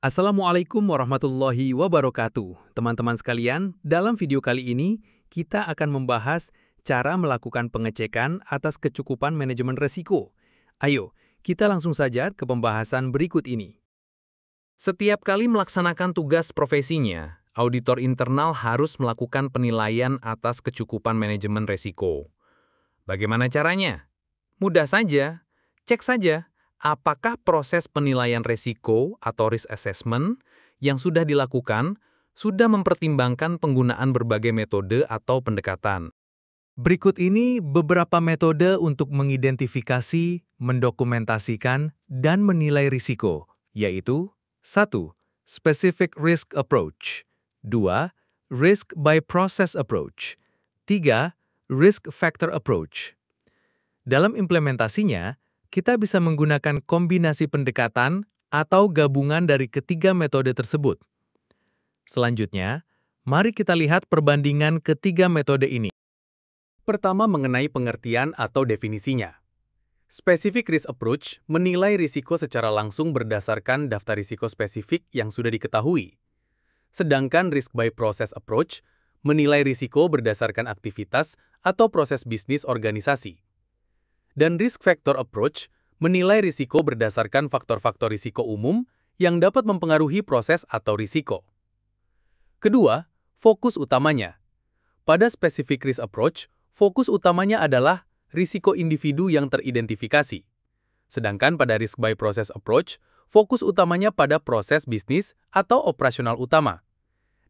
Assalamualaikum warahmatullahi wabarakatuh. Teman-teman sekalian, dalam video kali ini, kita akan membahas cara melakukan pengecekan atas kecukupan manajemen resiko. Ayo, kita langsung saja ke pembahasan berikut ini. Setiap kali melaksanakan tugas profesinya, auditor internal harus melakukan penilaian atas kecukupan manajemen resiko. Bagaimana caranya? Mudah saja, cek saja apakah proses penilaian resiko atau risk assessment yang sudah dilakukan sudah mempertimbangkan penggunaan berbagai metode atau pendekatan. Berikut ini beberapa metode untuk mengidentifikasi, mendokumentasikan, dan menilai risiko, yaitu 1. Specific Risk Approach 2. Risk by Process Approach 3. Risk Factor Approach. Dalam implementasinya, kita bisa menggunakan kombinasi pendekatan atau gabungan dari ketiga metode tersebut. Selanjutnya, mari kita lihat perbandingan ketiga metode ini. Pertama, mengenai pengertian atau definisinya. Specific Risk Approach menilai risiko secara langsung berdasarkan daftar risiko spesifik yang sudah diketahui. Sedangkan Risk by Process Approach menilai risiko berdasarkan aktivitas atau proses bisnis organisasi. Dan Risk Factor Approach menilai risiko berdasarkan faktor-faktor risiko umum yang dapat mempengaruhi proses atau risiko. Kedua, fokus utamanya. Pada Specific Risk Approach, fokus utamanya adalah risiko individu yang teridentifikasi. Sedangkan pada Risk by Process Approach, fokus utamanya pada proses bisnis atau operasional utama.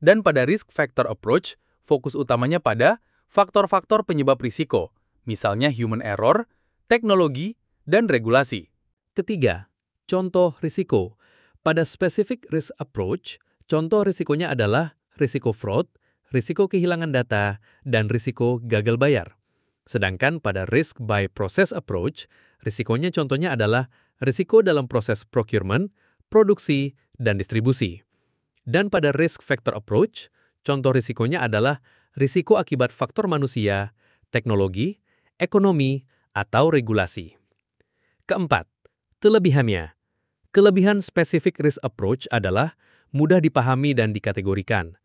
Dan pada Risk Factor Approach, fokus utamanya pada faktor-faktor penyebab risiko, misalnya human error, teknologi, dan regulasi. Ketiga, contoh risiko. Pada Specific Risk Approach, contoh risikonya adalah risiko fraud, risiko kehilangan data, dan risiko gagal bayar. Sedangkan pada Risk by Process Approach, risikonya contohnya adalah risiko dalam proses procurement, produksi, dan distribusi. Dan pada Risk Factor Approach, contoh risikonya adalah risiko akibat faktor manusia, teknologi, ekonomi, atau regulasi. Keempat, kelebihannya. Kelebihan Specific Risk Approach adalah mudah dipahami dan dikategorikan,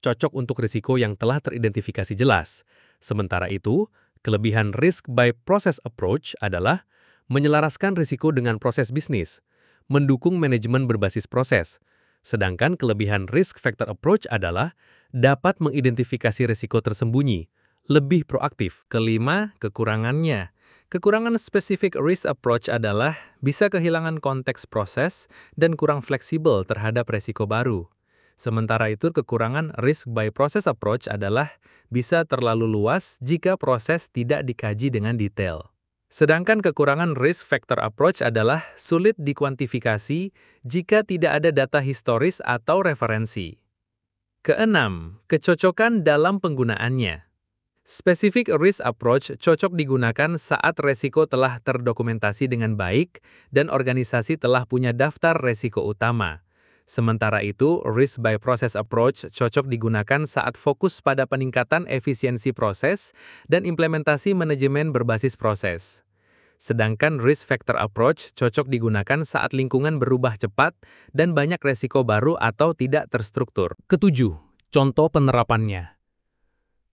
cocok untuk risiko yang telah teridentifikasi jelas. Sementara itu, kelebihan Risk by Process Approach adalah menyelaraskan risiko dengan proses bisnis, mendukung manajemen berbasis proses. Sedangkan kelebihan Risk Factor Approach adalah dapat mengidentifikasi risiko tersembunyi, lebih proaktif. Kelima, kekurangannya. Kekurangan Specific Risk Approach adalah bisa kehilangan konteks proses dan kurang fleksibel terhadap resiko baru. Sementara itu, kekurangan Risk by Process Approach adalah bisa terlalu luas jika proses tidak dikaji dengan detail. Sedangkan kekurangan Risk Factor Approach adalah sulit dikuantifikasi jika tidak ada data historis atau referensi. Keenam, kecocokan dalam penggunaannya. Specific Risk Approach cocok digunakan saat resiko telah terdokumentasi dengan baik dan organisasi telah punya daftar resiko utama. Sementara itu, Risk by Process Approach cocok digunakan saat fokus pada peningkatan efisiensi proses dan implementasi manajemen berbasis proses. Sedangkan Risk Factor Approach cocok digunakan saat lingkungan berubah cepat dan banyak resiko baru atau tidak terstruktur. Ketujuh, contoh penerapannya.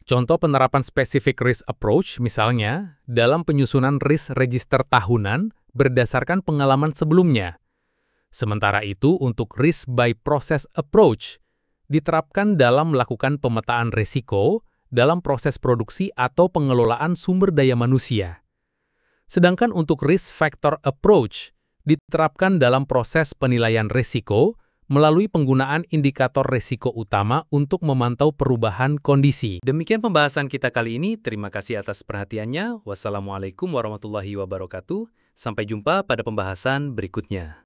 Contoh penerapan Specific Risk Approach misalnya dalam penyusunan risk register tahunan berdasarkan pengalaman sebelumnya. Sementara itu untuk Risk by Process Approach diterapkan dalam melakukan pemetaan risiko dalam proses produksi atau pengelolaan sumber daya manusia. Sedangkan untuk Risk Factor Approach diterapkan dalam proses penilaian risiko melalui penggunaan indikator risiko utama untuk memantau perubahan kondisi. Demikian pembahasan kita kali ini. Terima kasih atas perhatiannya. Wassalamualaikum warahmatullahi wabarakatuh. Sampai jumpa pada pembahasan berikutnya.